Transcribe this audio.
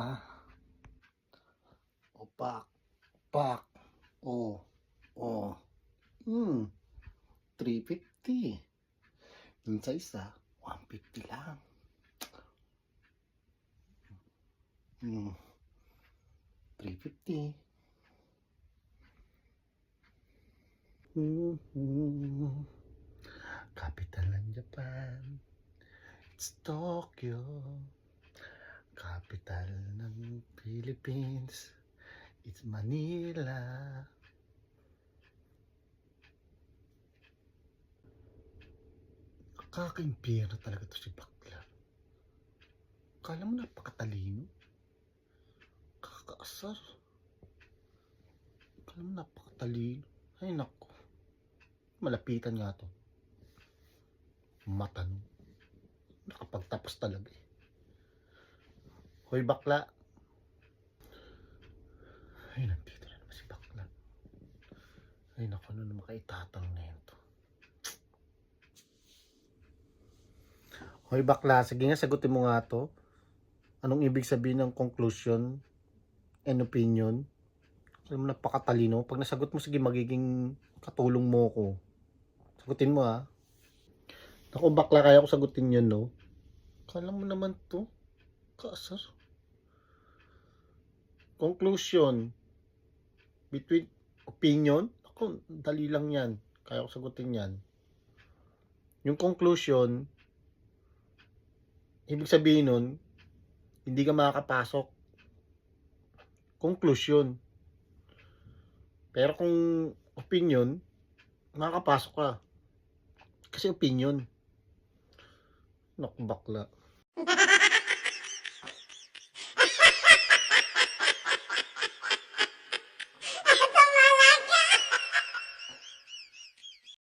ha? O, pak. Pak. O. O. 350. Dun sa isa, 150 lang. 350. Capital ng Japan, it's Tokyo. Capital ng Philippines, it's Manila. Kakaimpira talaga to si bakla. Kala mo napakatalino, kakaasar. Kala mo napakatalino. Ay nako, malapitan nga to. Matanong, nakapagtapos talaga eh. Hoy bakla. Ay, nandito na naman si bakla. Ay naku, ano naman kaitatanong na yun to. Hoy bakla, sige nga, sagutin mo nga to. Anong ibig sabihin ng conclusion and opinion? Alam mo, napakatalino. Pag nasagot mo, sige, magiging katulong mo ko. Sagutin mo ha. Naku bakla, kaya ko sagutin yun, no? Kala mo naman to, kaasar. Conclusion between opinion, ako, dali lang yan. Kaya ko sagutin yan. Yung conclusion, ibig sabihin nun, hindi ka makakapasok. Conclusion. Pero kung opinion, makakapasok ka. Kasi opinion. Naku bakla.